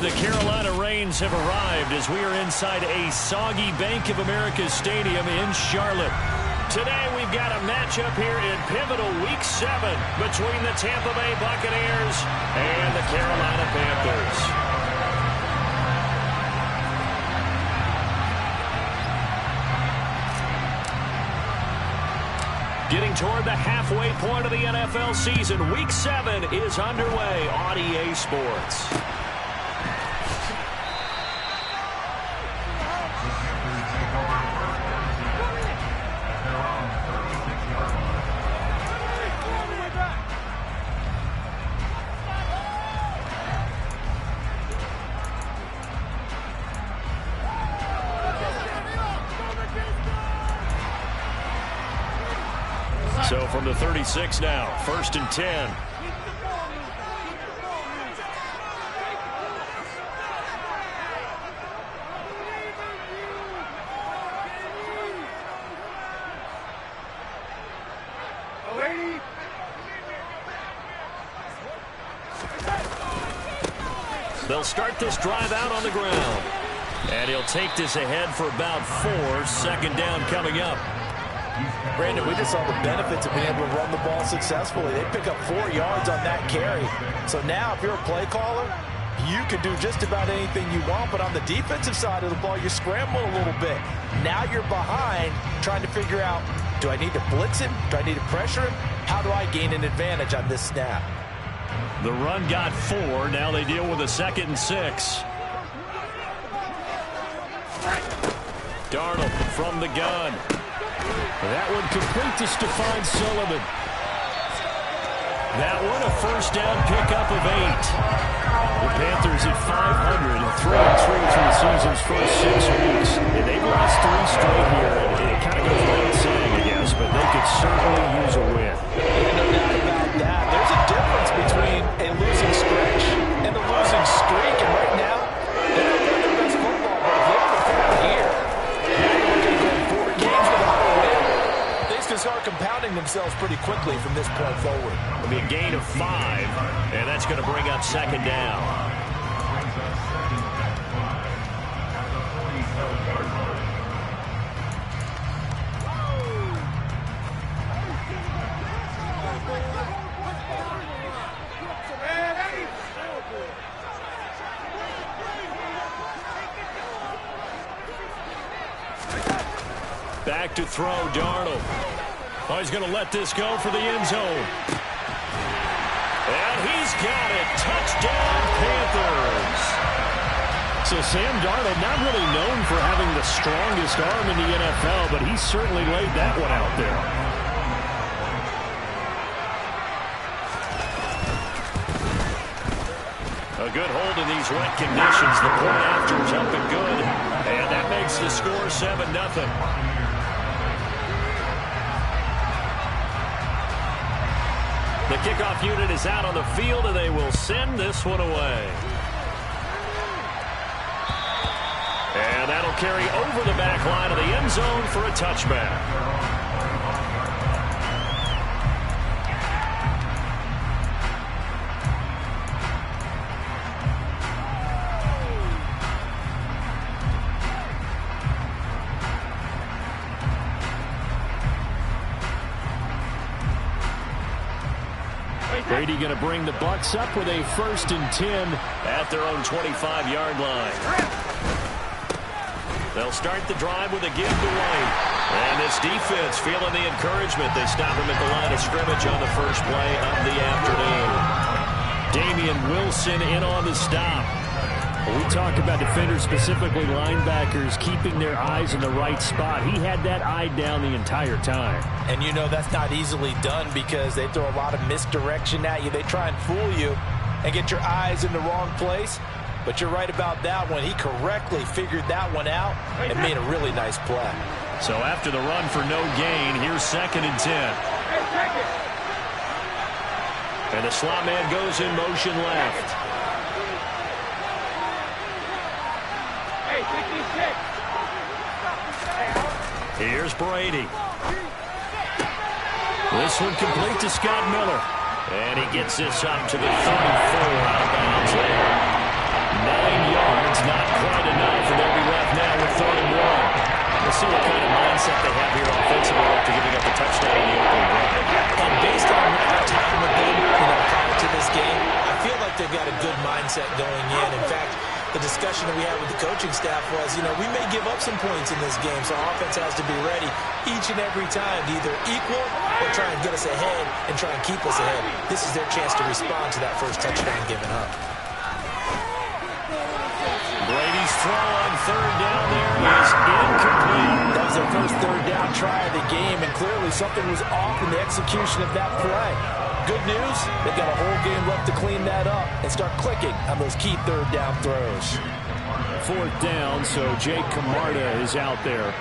The Carolina Rains have arrived as we are inside a soggy Bank of America Stadium in Charlotte. Today we've got a matchup here in pivotal Week 7 between the Tampa Bay Buccaneers and the Carolina Panthers. Getting toward the halfway point of the NFL season, Week 7 is underway on EA Sports. So from the 36 now, 1st and 10. They'll start this drive out on the ground. And he'll take this ahead for about 4. 2nd down coming up. Brandon, we just saw the benefits of being able to run the ball successfully. They pick up 4 yards on that carry. So now if you're a play caller, you can do just about anything you want. But on the defensive side of the ball, you're scrambling a little bit. Now you're behind trying to figure out, do I need to blitz him? Do I need to pressure him? How do I gain an advantage on this snap? The run got 4. Now they deal with a 2nd and 6. Darnold from the gun. That one complete to Stephon Sullivan. That one a 1st down pickup of 8. The Panthers at 500 and 3-3 through the season's first 6 weeks. And they've lost 3 straight here. And it kind of goes without saying, I guess, but they could certainly use a win. No doubt about that. There's a difference between a losing stretch and a losing streak. And right now, they're not playing their best football, but if they perform here, they're going to go 4 games without a win. Things can start compounding themselves pretty quickly from this point forward. It'll be a gain of 5, and that's going to bring up 2nd down. Back to throw, Darnold. Oh, he's going to let this go for the end zone. And he's got it. Touchdown, Panthers. So Sam Darnold, not really known for having the strongest arm in the NFL, but he certainly laid that one out there. A good hold in these wet conditions. The point after is up and good. And that makes the score 7-0. The kickoff unit is out on the field, and they will send this one away. And that'll carry over the back line of the end zone for a touchback. Brady going to bring the Bucs up with a 1st and 10 at their own 25-yard line. They'll start the drive with a give to White. And this defense feeling the encouragement. They stop him at the line of scrimmage on the first play of the afternoon. Damian Wilson in on the stop. When we talk about defenders, specifically linebackers, keeping their eyes in the right spot. He had that eye down the entire time. And you know that's not easily done because they throw a lot of misdirection at you. They try and fool you and get your eyes in the wrong place. But you're right about that one. He correctly figured that one out and made a really nice play. So after the run for no gain, here's 2nd and 10. And the slot man goes in motion left. Here's Brady. This one complete to Scott Miller. And he gets this up to the 34 out of bounds there. 9 yards, not quite enough, and they'll be left now with 3rd and 1. We'll see what kind of mindset they have here offensively after giving up the touchdown in the opening drive. And based on our time with them, prior to this game, I feel like they've got a good mindset going in. In fact, the discussion that we had with the coaching staff was, we may give up some points in this game, so our offense has to be ready each and every time to either equal or try and get us ahead and try and keep us ahead. This is their chance to respond to that first touchdown given up. Brady's throw on 3rd down there is incomplete. That was their first 3rd down try of the game, and clearly something was off in the execution of that play. Good news, they've got a whole game left to clean that up and start clicking on those key 3rd down throws. 4th down, so Jake Camarda is out there.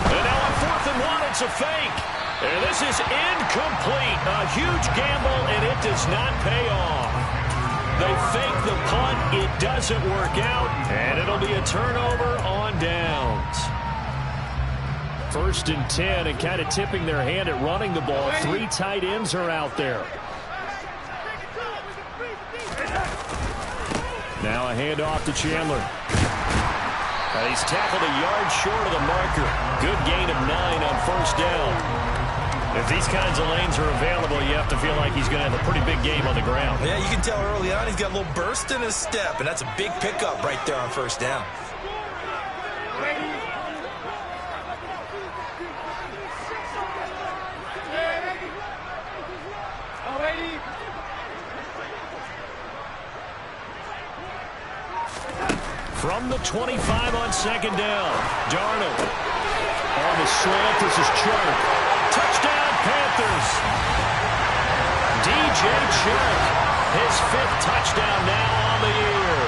And now on 4th and 1, it's a fake. And this is incomplete. A huge gamble, and it does not pay off. They fake the punt. It doesn't work out, and it'll be a turnover on downs. 1st and 10, and kind of tipping their hand at running the ball. 3 tight ends are out there. Now a handoff to Chandler. He's tackled a yard short of the marker. Good gain of 9 on 1st down. If these kinds of lanes are available, you have to feel like he's going to have a pretty big game on the ground. Yeah, you can tell early on he's got a little burst in his step, and that's a big pickup right there on 1st down. From the 25 on 2nd down, Darnold. On the slant, this is Chark. Touchdown, Panthers. DJ Chark, his 5th touchdown now on the year.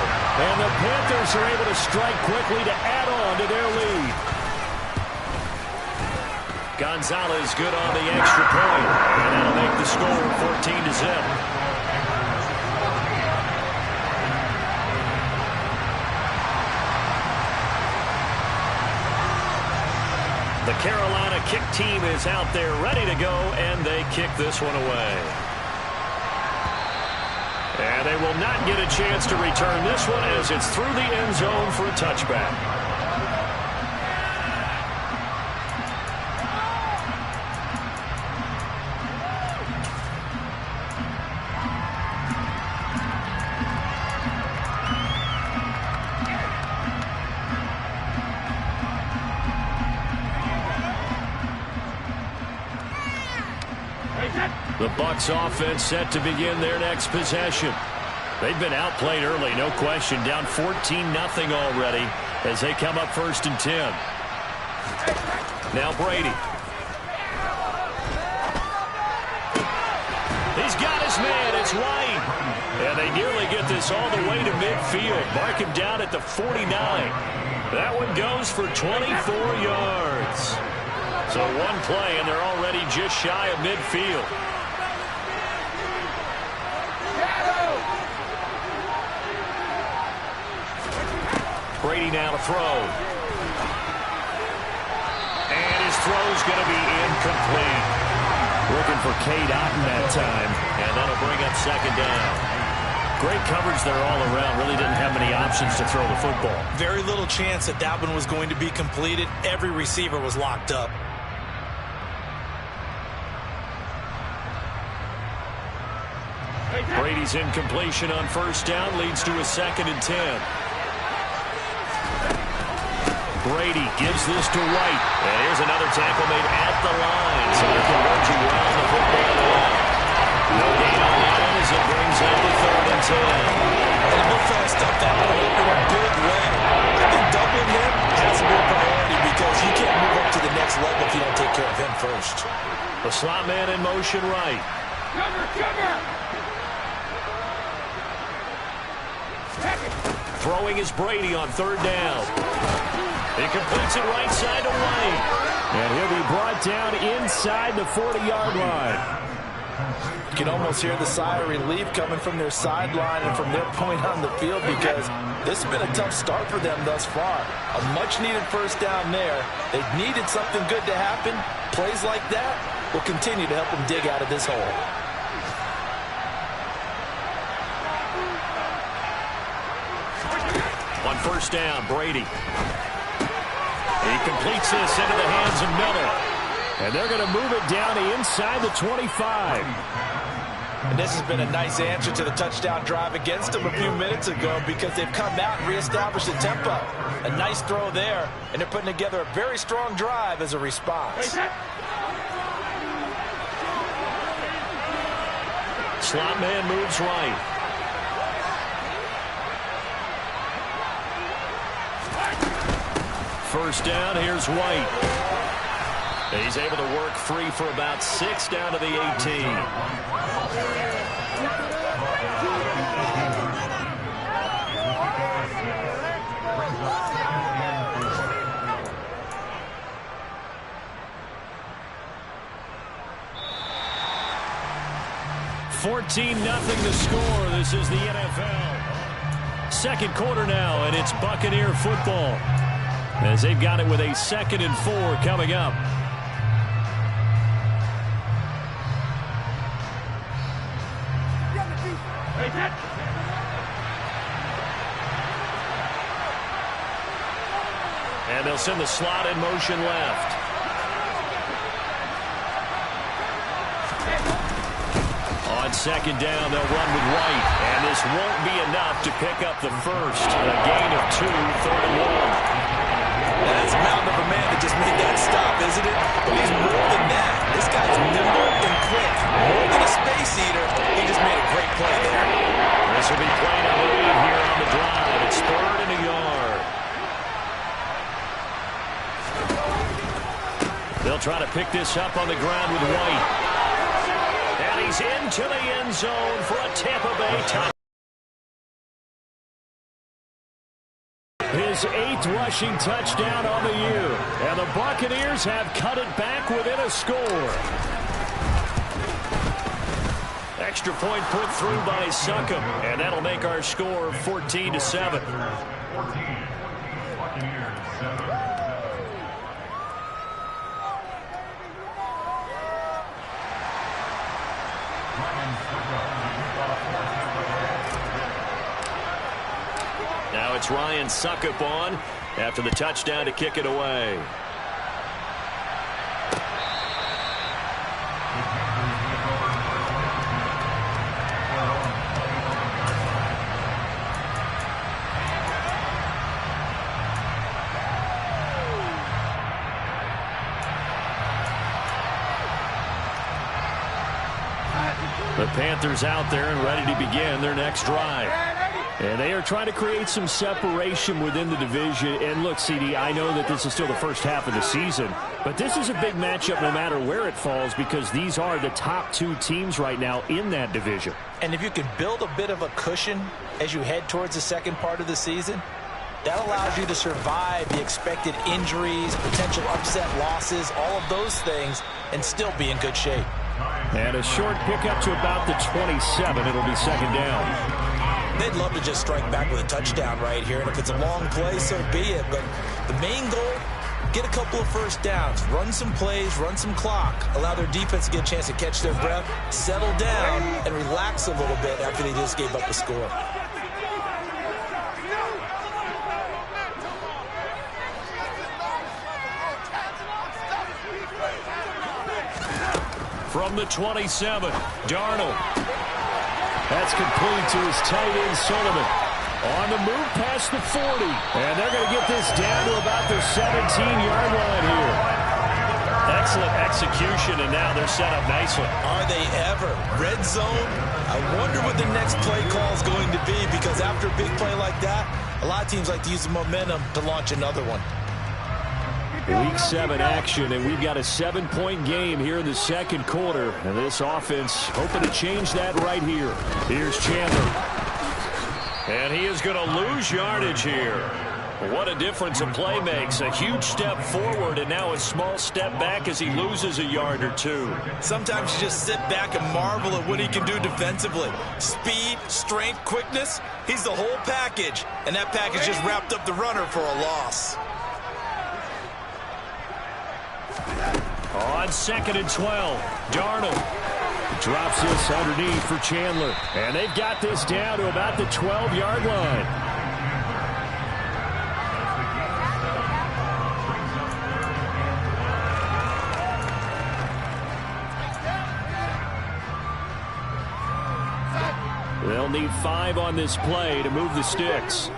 And the Panthers are able to strike quickly to add on to their lead. Gonzalez good on the extra point. And that'll make the score 14-0. The Carolina kick team is out there ready to go, and they kick this one away. And they will not get a chance to return this one as it's through the end zone for a touchback. The Bucs offense set to begin their next possession. They've been outplayed early, no question. Down 14-0 already as they come up 1st and 10. Now Brady. He's got his man. It's White. And they nearly get this all the way to midfield. Mark him down at the 49. That one goes for 24 yards. So one play, and they're already just shy of midfield. Brady now to throw. And his throw's going to be incomplete. Looking for Cade Otton that time. And that'll bring up 2nd down. Great coverage there all around. Really didn't have many options to throw the football. Very little chance that that one was going to be completed. Every receiver was locked up. Brady's incompletion on 1st down leads to a 2nd and 10. Brady gives this to White. And here's another tackle made at the line. So they're converging around the football line. No gain on that one as it brings up the 3rd and 10. And the Bulldogs stuffed that one in a big way. I think doubling him has to be a priority because you can't move up to the next level if you don't take care of him first. The slot man in motion right. Cover! Throwing is Brady on 3rd down. He completes it right side to White. And he'll be brought down inside the 40-yard line. You can almost hear the sigh of relief coming from their sideline and from their point on the field because this has been a tough start for them thus far. A much-needed 1st down there. They needed something good to happen. Plays like that will continue to help him dig out of this hole. On first down, Brady. He completes this into the hands of Miller. And they're going to move it down to inside the 25. And this has been a nice answer to the touchdown drive against them a few minutes ago because they've come out and reestablished the tempo. A nice throw there, and they're putting together a very strong drive as a response. Slot man moves right. First down, here's White. He's able to work free for about 6 down to the 18. $14-0 the score. This is the NFL. Second quarter now, and it's Buccaneer football. As they've got it with a 2nd and 4 coming up. And they'll send the slot in motion left. On second down, they'll run with White. And this won't be enough to pick up the first. A gain of 2, 3rd and 1. That's a mountain of a man that just made that stop, isn't it? But he's more than that. This guy's nimble and quick. More than a space eater. He just made a great play there. This will be play number 8 here on the drive. It's 3rd and a yard. They'll try to pick this up on the ground with White. And he's into the end zone for a Tampa Bay touchdown. His 8th rushing touchdown on the year. And the Buccaneers have cut it back within a score. Extra point put through by Succop. And that'll make our score 14-7. Now it's Ryan Succop on after the touchdown to kick it away. The Panthers out there and ready to begin their next drive. And they are trying to create some separation within the division. And look, CD, I know that this is still the first half of the season, but this is a big matchup no matter where it falls because these are the top 2 teams right now in that division. And if you can build a bit of a cushion as you head towards the second part of the season, that allows you to survive the expected injuries, potential upset losses, all of those things, and still be in good shape. And a short pickup to about the 27. It'll be second down. They'd love to just strike back with a touchdown right here, and if it's a long play, so be it. But the main goal, get a couple of first downs, run some plays, run some clock, allow their defense to get a chance to catch their breath, settle down, and relax a little bit after they just gave up a score. From the 27, Darnold. That's complete to his tight end, Sullivan. On the move past the 40. And they're going to get this down to about the 17-yard line here. Excellent execution, and now they're set up nicely. Are they ever? Red zone? I wonder what the next play call is going to be, because after a big play like that, a lot of teams like to use the momentum to launch another one. Week 7 action, and we've got a 7-point game here in the second quarter. And this offense hoping to change that right here. Here's Chandler. And he is going to lose yardage here. What a difference a play makes. A huge step forward and now a small step back as he loses a yard or 2. Sometimes you just sit back and marvel at what he can do defensively. Speed, strength, quickness. He's the whole package. And that package just wrapped up the runner for a loss. On 2nd and 12, Darnold drops this underneath for Chandler. And they've got this down to about the 12-yard line. They'll need 5 on this play to move the sticks.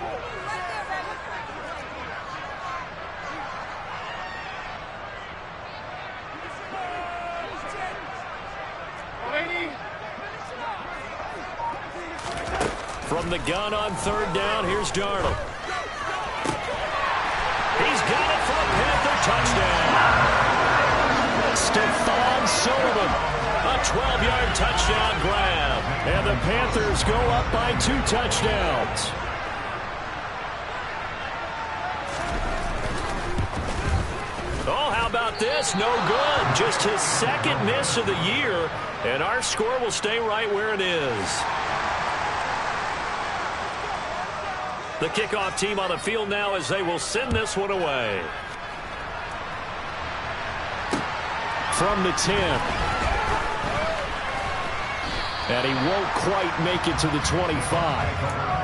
From the gun on 3rd down, here's Darnold. He's got it for a Panther touchdown. Stephon Sullivan, a 12-yard touchdown grab. And the Panthers go up by 2 touchdowns. Oh, how about this? No good. Just his 2nd miss of the year. And our score will stay right where it is. The kickoff team on the field now as they will send this one away. From the 10. And he won't quite make it to the 25.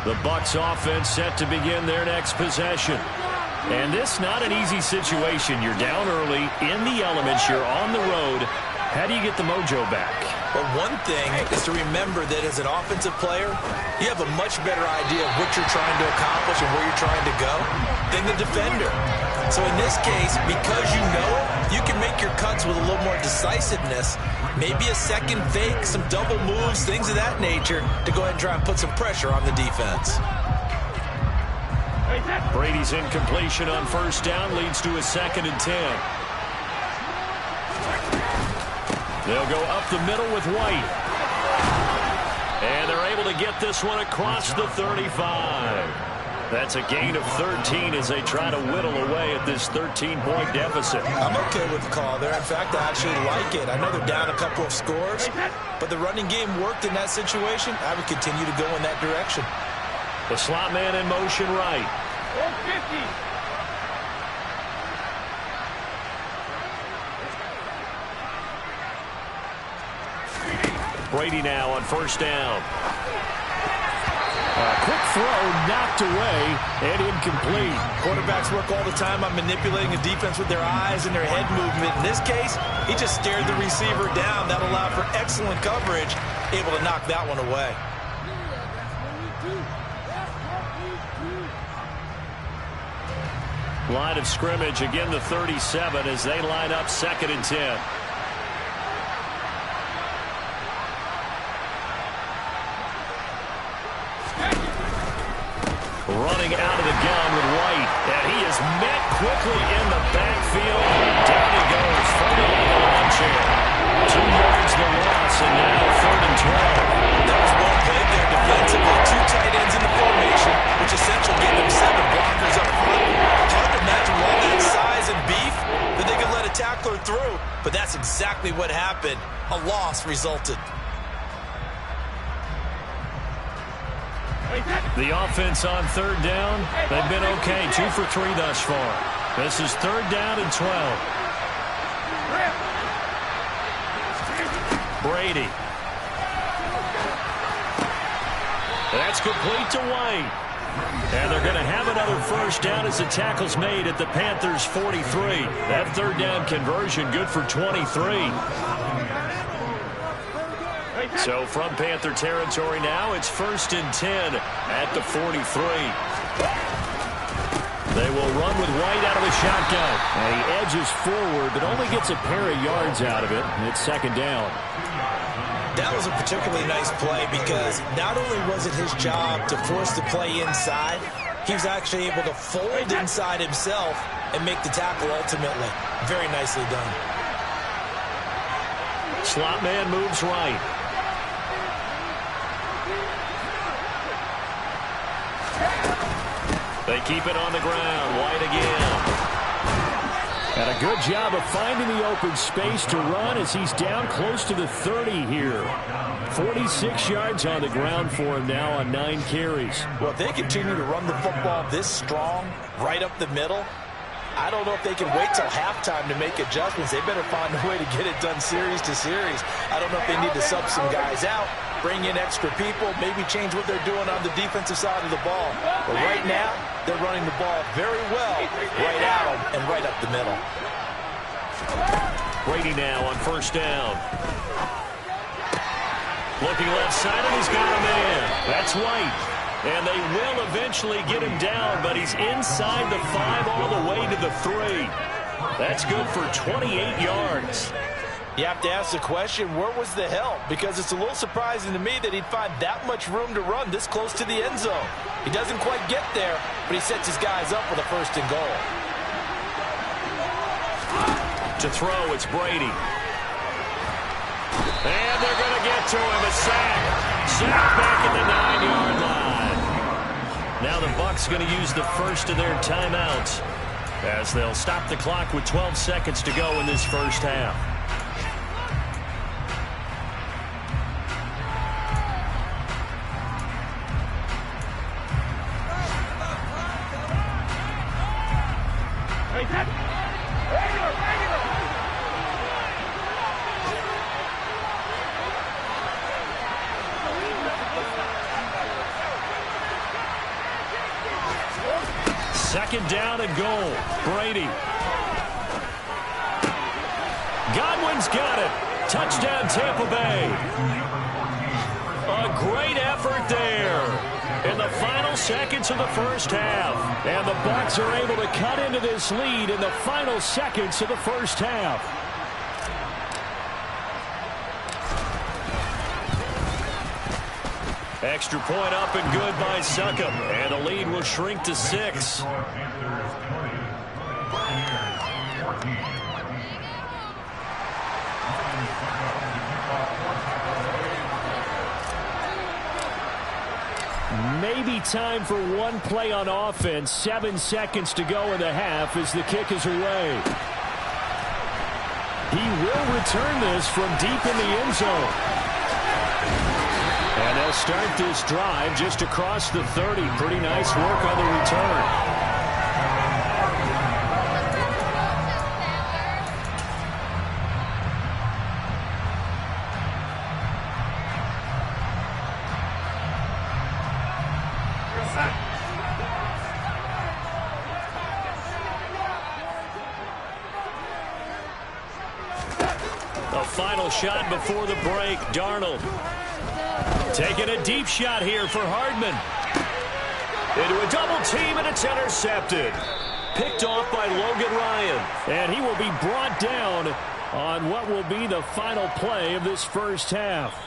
The Bucs offense set to begin their next possession. And this not an easy situation. You're down early, in the elements, you're on the road. How do you get the mojo back? Well, one thing is to remember that as an offensive player, you have a much better idea of what you're trying to accomplish and where you're trying to go than the defender. So in this case, because you know it, you can make your cuts with a little more decisiveness. Maybe a second fake, some double moves, things of that nature to go ahead and try and put some pressure on the defense. Brady's incompletion on 1st down leads to a 2nd and 10. They'll go up the middle with White. And they're able to get this one across the 35. That's a gain of 13 as they try to whittle away at this 13-point deficit. I'm okay with the call there. In fact, I actually like it. I know they're down a couple of scores, but the running game worked in that situation. I would continue to go in that direction. The slot man in motion right. 50. Brady now on 1st down. A quick throw knocked away and incomplete. Quarterbacks work all the time on manipulating a defense with their eyes and their head movement. In this case, he just stared the receiver down. That allowed for excellent coverage, able to knock that one away. Line of scrimmage, again the 37 as they line up 2nd and 10. Running out of the gun with White, and he is met quickly in the backfield. Down he goes, falling on the lawn chair. 2 yards the loss, and now 3rd and 12. That was well played there defensively. 2 tight ends in the formation, which essentially gave them 7 blockers up front. Hard to imagine with all that size and beef that they could let a tackler through, but that's exactly what happened. A loss resulted. The offense on 3rd down, they've been okay, 2 for 3 thus far. This is 3rd down and 12. Brady. That's complete to White. And they're going to have another 1st down as the tackle's made at the Panthers' 43. That 3rd down conversion good for 23. So from Panther territory now, it's 1st and 10 at the 43. They will run with White out of the shotgun. And he edges forward, but only gets a pair of yards out of it. And it's 2nd down. That was a particularly nice play because not only was it his job to force the play inside, he was actually able to fold inside himself and make the tackle ultimately. Very nicely done. Slot man moves right. They keep it on the ground. White again. And a good job of finding the open space to run as he's down close to the 30 here. 46 yards on the ground for him now on 9 carries. Well, if they continue to run the football this strong, right up the middle, I don't know if they can wait till halftime to make adjustments. They better find a way to get it done series to series. I don't know if they need to sub some guys out, bring in extra people, maybe change what they're doing on the defensive side of the ball. But right now, they're running the ball very well right at them and right up the middle. Brady now on first down. Looking left side, and he's got a man. That's White. And they will eventually get him down, but he's inside the 5 all the way to the 3. That's good for 28 yards. You have to ask the question, where was the help? Because it's a little surprising to me that he'd find that much room to run this close to the end zone. He doesn't quite get there, but he sets his guys up with a 1st and goal. To throw, it's Brady. And they're going to get to him. A sack. Sack back at the 9-yard line. Now the Bucs going to use the first of their timeouts as they'll stop the clock with 12 seconds to go in this first half. Second down and goal. Brady. Godwin's got it. Touchdown, Tampa Bay. A great effort there in the final seconds of the first half. And the Bucs are able to cut into this lead in the final seconds of the first half. Extra point up and good by Succop. And the lead will shrink to 6. Maybe time for one play on offense. 7 seconds to go in the half as the kick is away. He will return this from deep in the end zone. And they'll start this drive just across the 30. Pretty nice work on the return. A final shot before the break. Darnold. Taking a deep shot here for Hardman. Into a double team, and it's intercepted. Picked off by Logan Ryan. And he will be brought down on what will be the final play of this first half.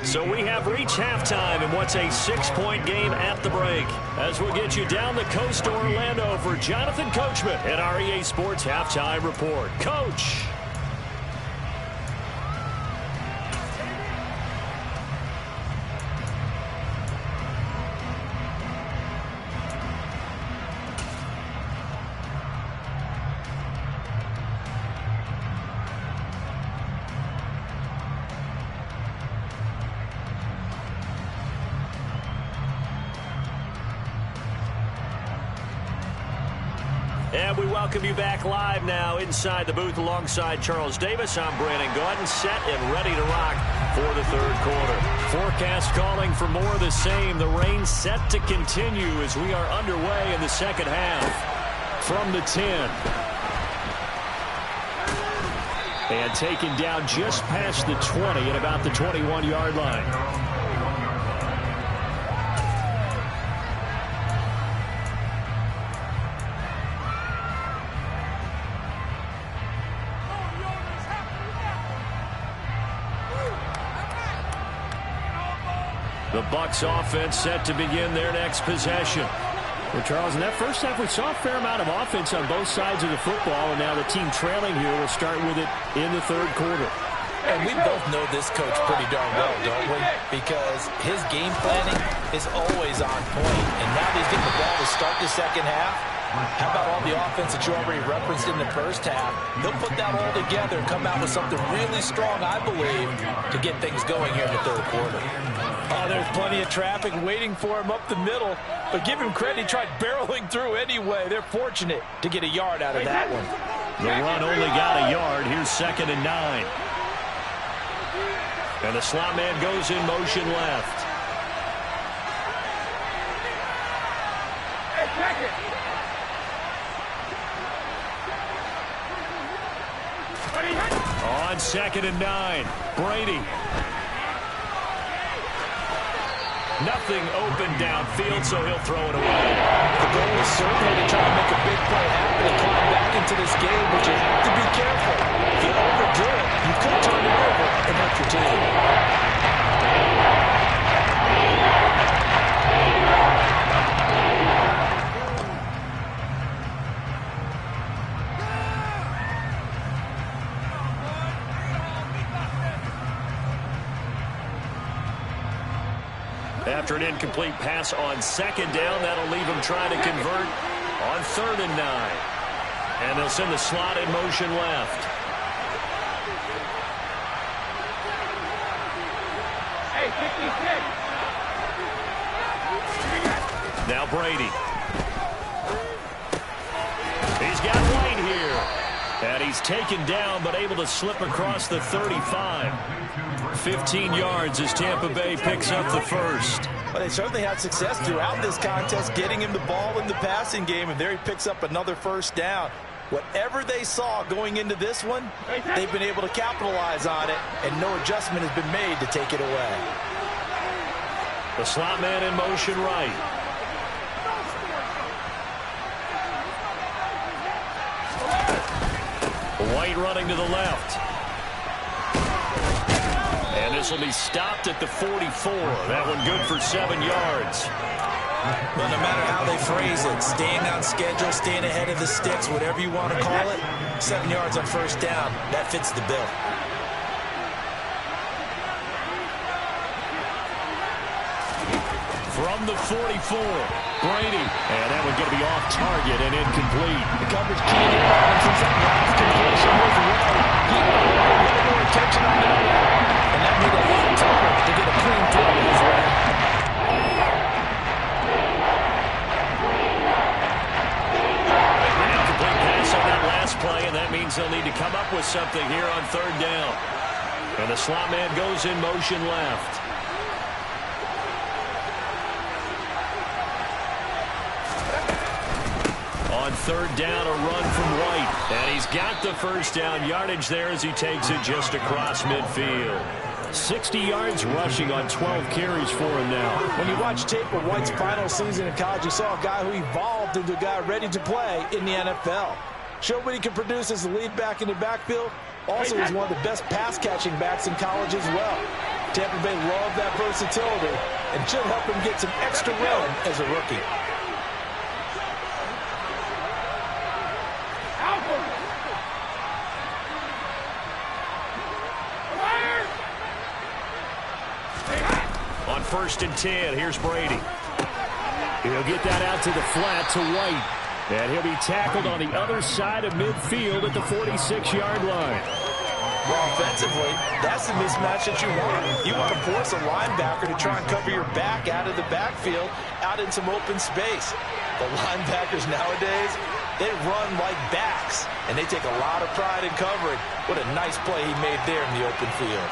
So we have reached halftime in what's a 6-point game at the break. As we'll get you down the coast to Orlando for Jonathan Coachman at our EA Sports Halftime Report. Coach. And we welcome you back live now inside the booth alongside Charles Davis. I'm Brandon Gaudin, set and ready to rock for the third quarter. Forecast calling for more of the same. The rain set to continue as we are underway in the second half. From the 10. And taken down just past the 20 at about the 21-yard line. The Bucs offense set to begin their next possession. Well, Charles, in that first half, we saw a fair amount of offense on both sides of the football, and now the team trailing here will start with it in the third quarter. And we both know this coach pretty darn well, don't we? Because his game planning is always on point. And now he's getting the ball to start the second half. How about all the offense that you already referenced in the first half? They'll put that all together and come out with something really strong, I believe, to get things going here in the third quarter. Oh, there's plenty of traffic waiting for him up the middle. But give him credit, he tried barreling through anyway. They're fortunate to get a yard out of that one. The run only got a yard. Here's 2nd and 9. And the slot man goes in motion left. On 2nd and 9, Brady. Nothing open downfield, so he'll throw it away. The goal is certainly to try to make a big play happen and climb back into this game, but you have to be careful. If you overdo it, you could turn it over and hurt your team. After an incomplete pass on 2nd down, that'll leave him trying to convert on 3rd and 9. And they'll send the slot in motion left. Hey, 56. Now Brady. He's got White here. And he's taken down, but able to slip across the 35. 15 yards as Tampa Bay picks up the first. Well, they certainly had success throughout this contest, getting him the ball in the passing game, and there he picks up another first down. Whatever they saw going into this one, they've been able to capitalize on it, and no adjustment has been made to take it away. The slot man in motion right. White running to the left. And this will be stopped at the 44. That one good for 7 yards. Well, no matter how they phrase it, staying on schedule, staying ahead of the sticks, whatever you want to call it, 7 yards on first down, that fits the bill. From the 44, Brady. And that one going to be off target and incomplete. The coverage keyed in on him since that last completion was right. He had a little more attention on that one. And that made it a lot tougher to get a clean throw his way. An incomplete pass on that last play, and that means they'll need to come up with something here on 3rd down. And the slot man goes in motion left. On 3rd down, a run from White. And he's got the first down yardage there as he takes it just across midfield. 60 yards rushing on 12 carries for him now. When you watch tape of White's final season in college, you saw a guy who evolved into a guy ready to play in the NFL. Showed what he can produce as a lead back in the backfield. Also was one of the best pass-catching backs in college as well. Tampa Bay loved that versatility and should help him get some extra run as a rookie. On 1st and 10, here's Brady. He'll get that out to the flat to White. And he'll be tackled on the other side of midfield at the 46-yard line. Well, offensively, that's the mismatch that you want. You want to force a linebacker to try and cover your back out of the backfield, out in some open space. The linebackers nowadays, they run like backs, and they take a lot of pride in covering. What a nice play he made there in the open field.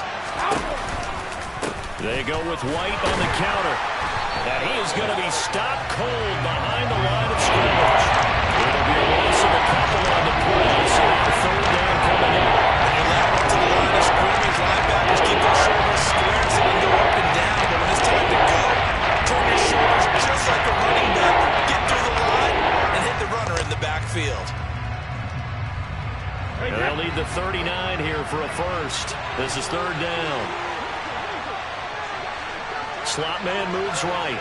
They go with White on the counter. And he is going to be stopped cold behind the line of scrimmage. It'll be a loss of a couple on the play, so now 3rd down coming up. When you allow up to the line of scrimmage, linebackers keep their shoulders square so they can go up and down. But when it's time to go, turn your shoulders just like a running back. Get through the line and hit the runner in the backfield. And they'll need the 39 here for a first. This is 3rd down. Slot man moves right.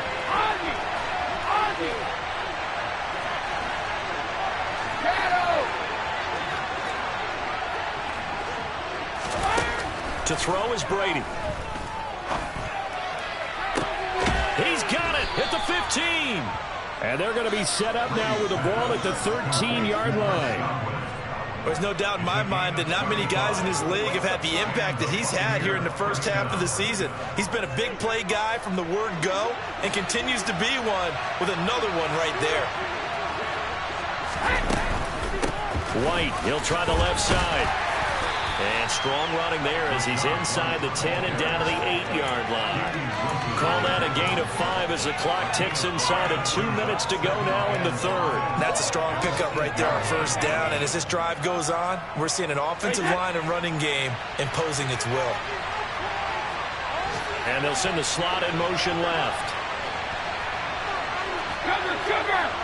To throw is Brady. He's got it at the 15. And they're going to be set up now with the ball at the 13-yard line. There's no doubt in my mind that not many guys in this league have had the impact that he's had here in the first half of the season. He's been a big play guy from the word go and continues to be one with another one right there. White, he'll try the left side. And strong running there as he's inside the 10 and down to the 8-yard line. Call that a gain of 5 as the clock ticks inside of 2 minutes to go now in the third. That's a strong pickup right there on first down. And as this drive goes on, we're seeing an offensive line and running game imposing its will. And they'll send the slot in motion left. Cover, cover!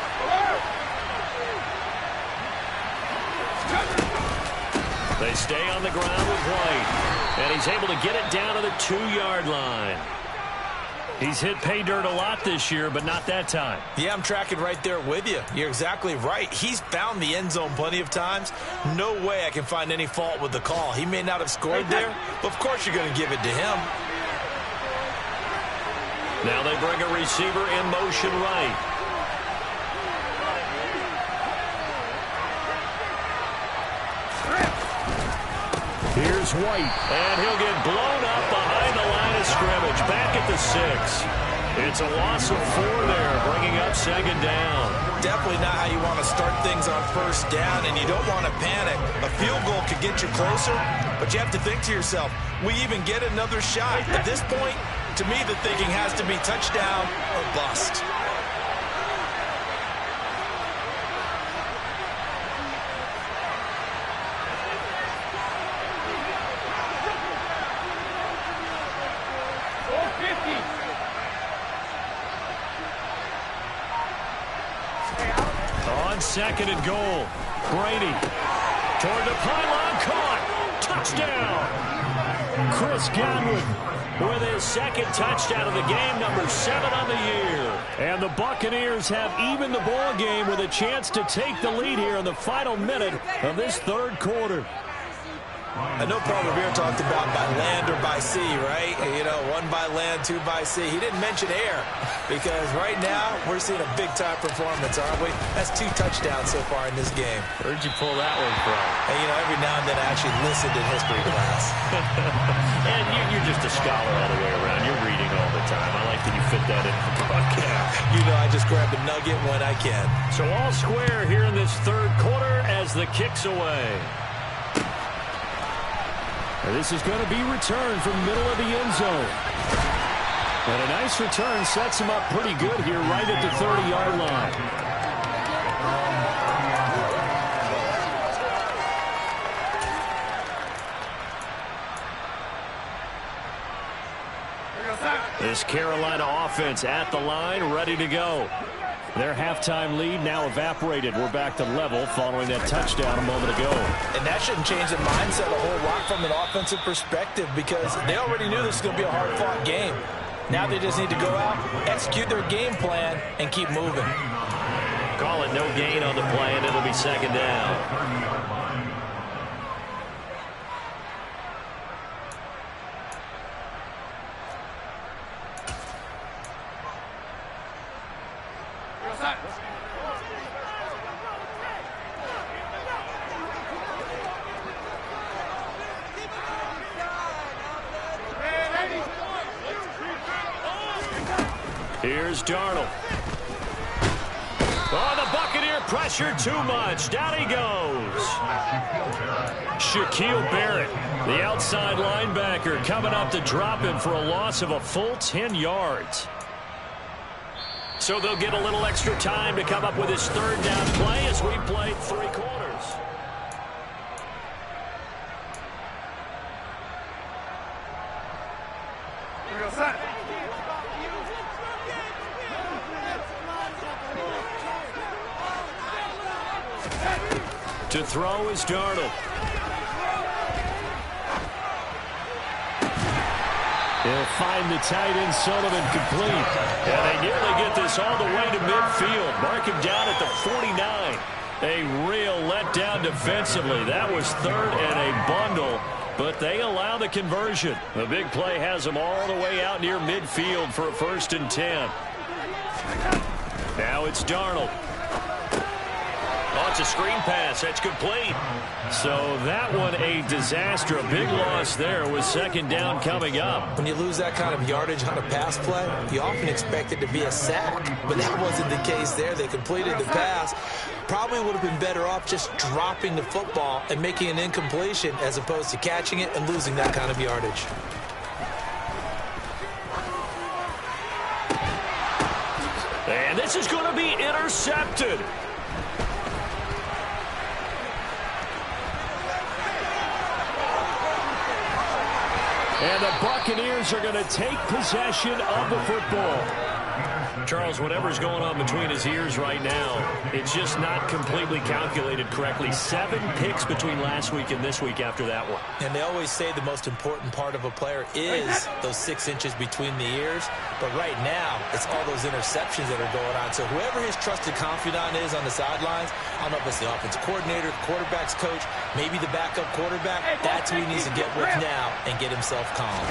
They stay on the ground with White. And he's able to get it down to the 2-yard line. He's hit pay dirt a lot this year, but not that time. Yeah, I'm tracking right there with you. You're exactly right. He's found the end zone plenty of times. No way I can find any fault with the call. He may not have scored there, but of course you're going to give it to him. Now they bring a receiver in motion right. Here's White, and he'll get blown up behind the line of scrimmage, back at the 6. It's a loss of 4 there, bringing up second down. Definitely not how you want to start things on first down, and you don't want to panic. A field goal could get you closer, but you have to think to yourself, we even get another shot. At this point, to me, the thinking has to be touchdown or bust. On second and goal, Brady toward the pylon, caught, touchdown. Chris Godwin with his second touchdown of the game, number 7 on the year. And the Buccaneers have evened the ball game with a chance to take the lead here in the final minute of this third quarter. I know Paul Revere talked about by land or by sea, right? You know, 1 by land, 2 by sea. He didn't mention air because right now we're seeing a big-time performance, aren't we? That's 2 touchdowns so far in this game. Where'd you pull that one from? And, you know, every now and then I actually listened in history class. And you're just a scholar all the way around. You're reading all the time. I like that you fit that in for the broadcast. You know, I just grab a nugget when I can. So all square here in this third quarter as the kick's away. This is going to be returned from middle of the end zone. And a nice return sets him up pretty good here right at the 30-yard line. This Carolina offense at the line, ready to go. Their halftime lead now evaporated. We're back to level following that touchdown a moment ago. And that shouldn't change the mindset a whole lot from an offensive perspective because they already knew this was going to be a hard-fought game. Now they just need to go out, execute their game plan, and keep moving. Call it no gain on the play, and it'll be second down. Here's Darnold. Oh, the Buccaneer pressure too much. Down he goes. Shaquille Barrett, the outside linebacker, coming up to drop him for a loss of a full 10 yards. So they'll get a little extra time to come up with his third down play as we play 3 quarters. Here we go, son. To throw is Darnold. He'll find the tight end Sullivan complete. And they nearly get this all the way to midfield. Mark him down at the 49. A real letdown defensively. That was third and a bundle. But they allow the conversion. The big play has them all the way out near midfield for a 1st and 10. Now it's Darnold. Oh, it's a screen pass. That's complete. So that one a disaster. A big loss there with second down coming up. When you lose that kind of yardage on a pass play, you often expect it to be a sack. But that wasn't the case there. They completed the pass. Probably would have been better off just dropping the football and making an incompletion as opposed to catching it and losing that kind of yardage. And this is going to be intercepted. And the Buccaneers are going to take possession of the football. Charles, whatever's going on between his ears right now, it's just not completely calculated correctly. 7 picks between last week and this week after that one. And they always say the most important part of a player is those 6 inches between the ears. But right now, it's all those interceptions that are going on. So whoever his trusted confidant is on the sidelines, I don't know if it's the offensive coordinator, the quarterback's coach, maybe the backup quarterback, that's who he needs to get with now and get himself calm.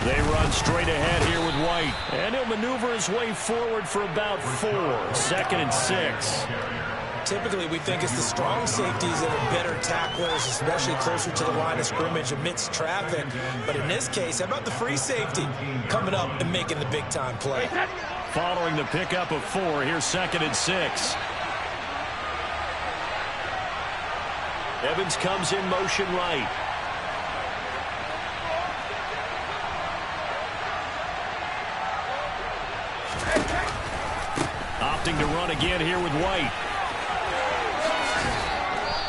They run straight ahead here with White. And he'll maneuver his way forward for about 4. 2nd and 6. Typically, we think it's the strong safeties that are better tacklers, especially closer to the line of scrimmage amidst traffic. But in this case, how about the free safety coming up and making the big-time play? Following the pickup of 4, here's 2nd and 6. Evans comes in motion right. Opting to run again here with White.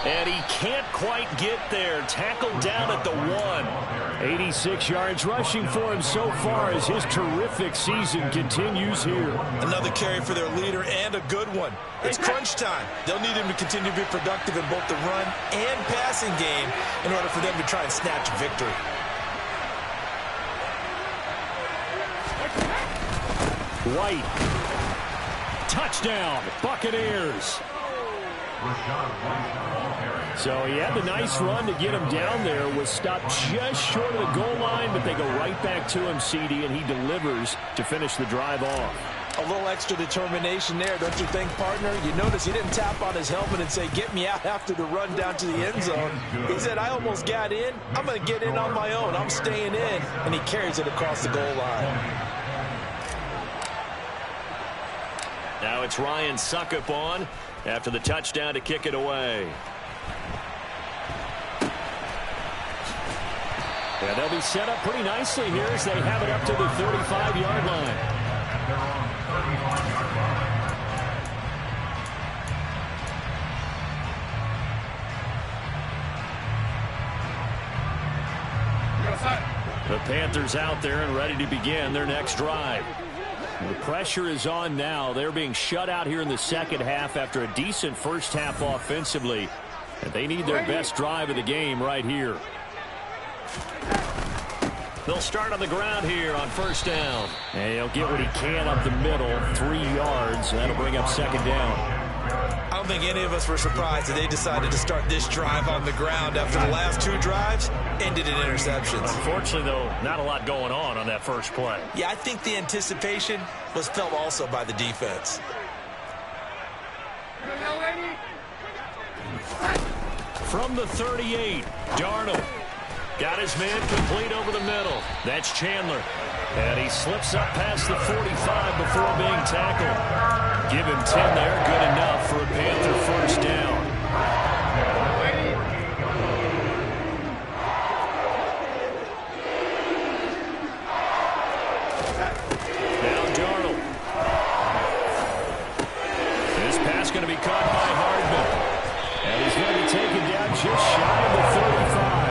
And he can't quite get there. Tackled down at the 1. 86 yards rushing for him so far as his terrific season continues here. Another carry for their leader and a good one. It's crunch time. They'll need him to continue to be productive in both the run and passing game in order for them to try and snatch a victory. White. Touchdown, Buccaneers. So he had the nice run to get him down there. Was stopped just short of the goal line, but they go right back to him, CD, and he delivers to finish the drive off. A little extra determination there, don't you think, partner? You notice he didn't tap on his helmet and say, get me out after the run down to the end zone. He said, I almost got in. I'm going to get in on my own. I'm staying in. And he carries it across the goal line. Now it's Ryan Suckup on after the touchdown to kick it away. Yeah, they'll be set up pretty nicely here as they have it up to the 35-yard line. The Panthers out there and ready to begin their next drive. The pressure is on now. They're being shut out here in the second half after a decent first half offensively. And they need their best drive of the game right here. They'll start on the ground here on first down. And he'll get what he can up the middle, 3 yards. That'll bring up second down. I don't think any of us were surprised that they decided to start this drive on the ground after the last 2 drives ended in interceptions. Unfortunately, though, not a lot going on that first play. Yeah, I think the anticipation was felt also by the defense. From the 38, Darnold. Got his man complete over the middle. That's Chandler. And he slips up past the 45 before being tackled. Give him 10 there. Good enough for a Panther first down. Now Darnold. This pass going to be caught by Hardman. And he's going to be taken down just shy of the 35.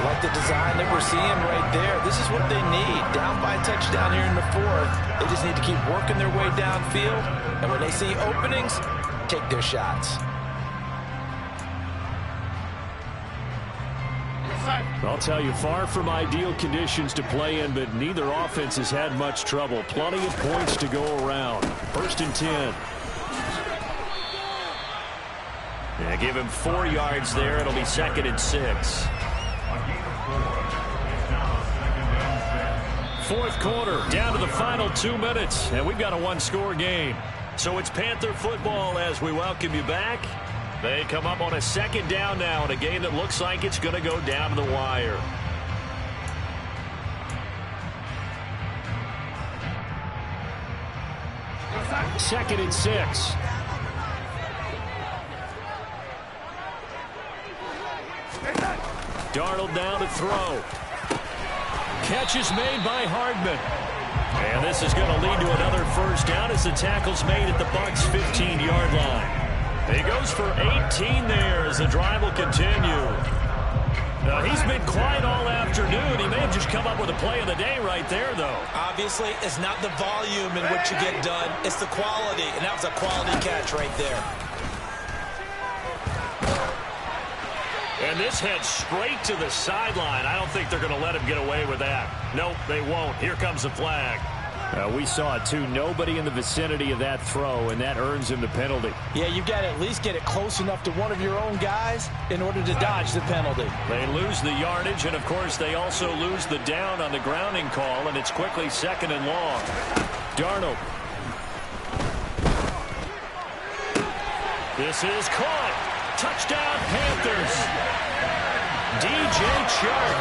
Like the design that we're seeing right there. This is what they need. Down by a touchdown here in the 4th. They just need to keep working their way downfield. And when they see openings, take their shots. I'll tell you, far from ideal conditions to play in, but neither offense has had much trouble. Plenty of points to go around. 1st and 10. Yeah, give him 4 yards there. It'll be 2nd and 6. Fourth quarter, down to the final 2 minutes, and we've got a one-score game. So it's Panther football as we welcome you back. They come up on a second down now in a game that looks like it's going to go down to the wire. Second and 6. Darnold down to throw. Catch is made by Hardman. And this is going to lead to another first down as the tackle's made at the Bucs' 15-yard line. He goes for 18 there as the drive will continue. Now, he's been quiet all afternoon. He may have just come up with a play of the day right there, though. Obviously, it's not the volume in which you get done. It's the quality, and that was a quality catch right there. And this heads straight to the sideline. I don't think they're going to let him get away with that. Nope, they won't. Here comes the flag. We saw it, too. Nobody in the vicinity of that throw, and that earns him the penalty. Yeah, you've got to at least get it close enough to one of your own guys in order to dodge the penalty. They lose the yardage, and, of course, they also lose the down on the grounding call, and it's quickly second and long. Darnold. This is caught. Touchdown, Panthers. DJ Chark,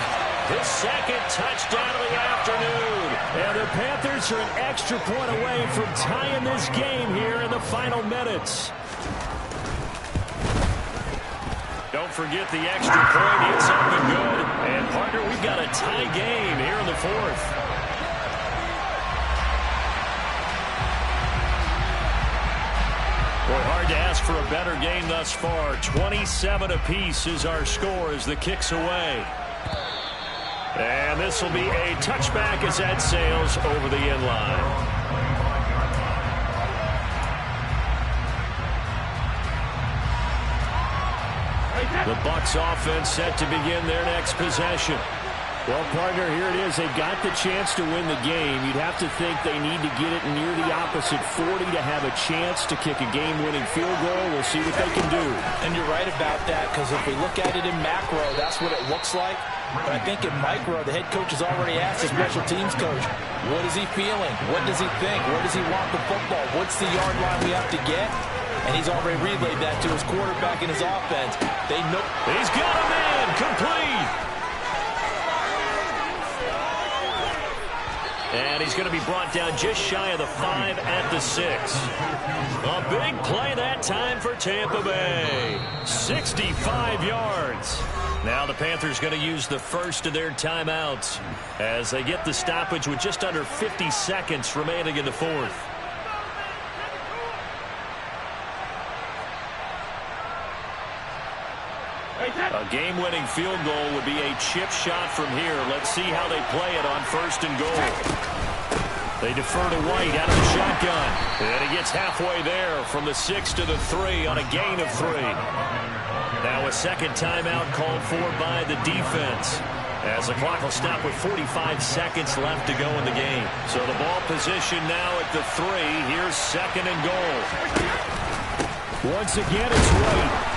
his second touchdown of the afternoon. And the Panthers are an extra point away from tying this game here in the final minutes. Don't forget the extra point. It's up and good. And, partner, we've got a tie game here in the fourth. Boy, hard to ask for a better game thus far. 27 apiece is our score as the kick's away. And this will be a touchback as that sails over the end line. The Bucs offense set to begin their next possession. Well, partner, here it is. They've got the chance to win the game. You'd have to think they need to get it near the opposite 40 to have a chance to kick a game-winning field goal. We'll see what they can do. And you're right about that, because if we look at it in macro, that's what it looks like. But I think in micro, the head coach has already asked the special teams coach, what is he feeling? What does he think? Where does he want the football? What's the yard line we have to get? And he's already relayed that to his quarterback and his offense. They know. He's got a man complete. And he's going to be brought down just shy of the 5 at the 6. A big play that time for Tampa Bay. 65 yards. Now the Panthers going to use the first of their timeouts as they get the stoppage with just under 50 seconds remaining in the fourth. A game-winning field goal would be a chip shot from here. Let's see how they play it on first and goal. They defer to White out of the shotgun. And he gets halfway there from the 6 to the 3 on a gain of 3. Now a second timeout called for by the defense, as the clock will stop with 45 seconds left to go in the game. So the ball position now at the 3. Here's second and goal. Once again, it's White.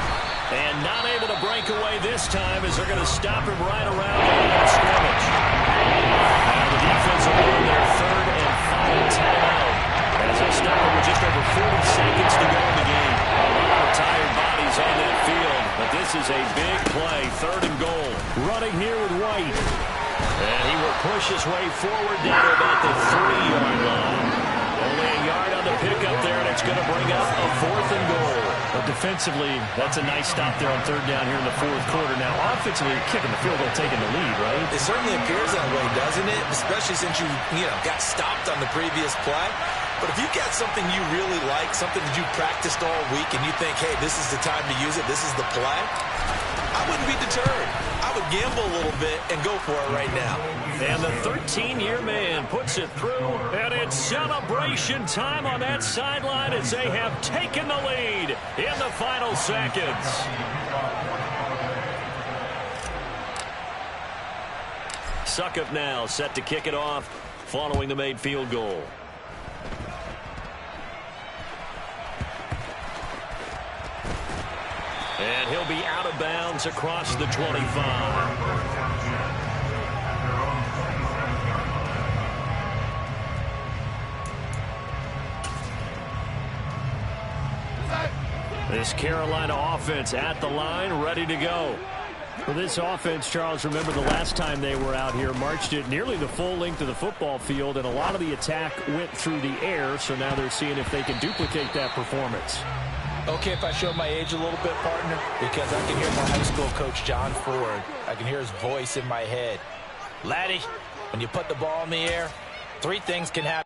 And not able to break away this time as they're going to stop him right around the line of scrimmage. Now the defense will run their third and final timeout as they stop him with just over 40 seconds to go in the game. A lot of tired bodies on that field, but this is a big play, third and goal. Running here with White. And he will push his way forward down to about the 3-yard line. Only a yard on the pickup there, and it's going to bring up a fourth and goal. But defensively, that's a nice stop there on third down here in the fourth quarter. Now, offensively, kicking the field goal, taking the lead, right? It certainly appears that way, doesn't it? Especially since you got stopped on the previous play. But if you got something you really like, something that you practiced all week, and you think, hey, this is the time to use it, this is the play, I wouldn't be deterred. I would gamble a little bit and go for it right now. And the 13-year man puts it through, and it's celebration time on that sideline as they have taken the lead in the final seconds. Suckup now set to kick it off following the made field goal. And he'll be out of bounds across the 25. This Carolina offense at the line, ready to go. For this offense, Charles, remember the last time they were out here, marched it nearly the full length of the football field, and a lot of the attack went through the air, so now they're seeing if they can duplicate that performance. Okay, if I show my age a little bit, partner, because I can hear my high school coach, John Ford. I can hear his voice in my head. Laddie, when you put the ball in the air, 3 things can happen.